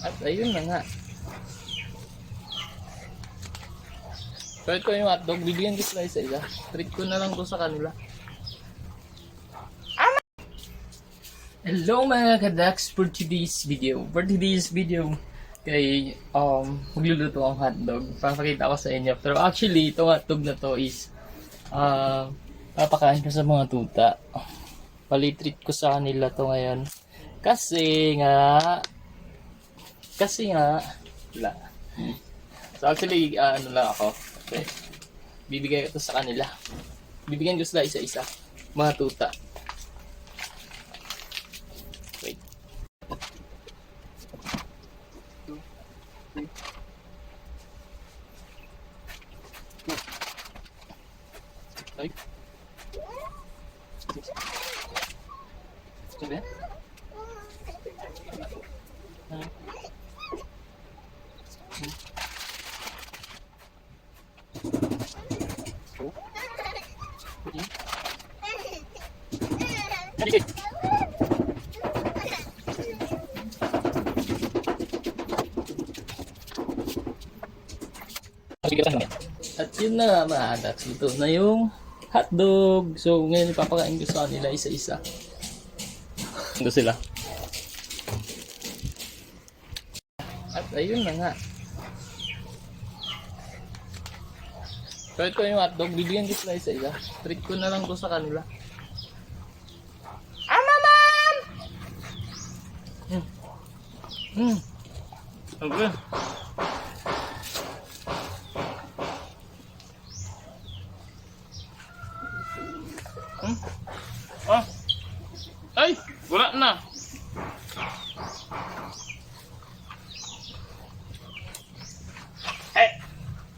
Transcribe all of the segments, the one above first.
At ayun na nga. So ito yung hotdog, bibigyan ko sila isa-isa. Treat ko na lang to sa kanila. Hello mga kadaks for today's video. Kay magluluto ang hotdog. Papakita ko sa inyo. Pero actually, itong hotdog na to is papakain ko sa mga tuta. Palitreat ko sa kanila to ngayon. Kasi nga wala. So actually, ano lang ako. Okay. Bibigay ko to sa kanila. Bibigyan ko sila isa-isa. Mga tuta. Wait. 2, 3, 4, 5, 6, 7, 8, 9, 10. At yun na nga mga adaks, ito na yung hotdog. So ngayon ipapakain ko sa kanila isa-isa. Ito sila. At ayun na nga. So ito yung hotdog, bibigyan ko sila isa-isa. Treat ko na lang to sa kanila. Ma'am! Okay. Ay! Wala na!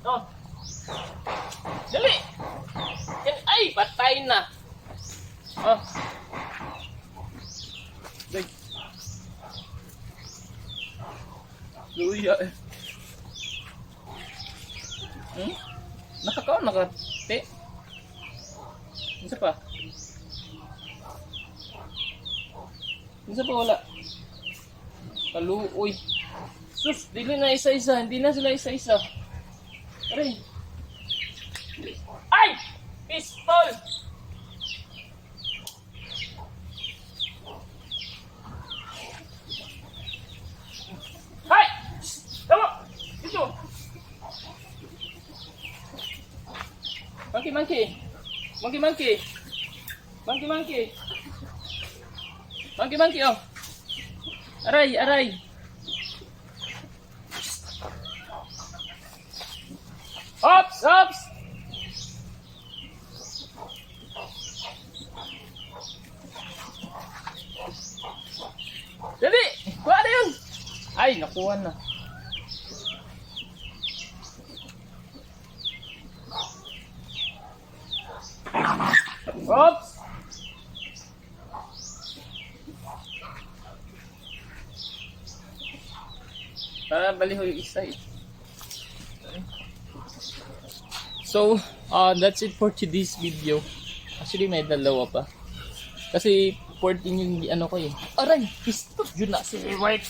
Oh! Dali! Ay! Patay na! Oh! Day! Luya eh! Nakakaon nakate? Isa pa? Isa pa wala? Kaluoy! Sus! Dili na isa-isa! Hindi na sila isa-isa! Aray! Ay! Pistol! Hay! Tama! Dito! Monkey! Oh! Aray! Ops! Dali! Kuha na yun! Ay, nakuha na. Ops! Para baliho yung isa eh. So, that's it for today's video. Actually, may dalawa pa. Kasi 14 yung ano ko eh. Aray! Pistol! Yun na si White!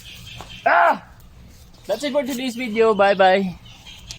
That's it for today's video. Bye-bye!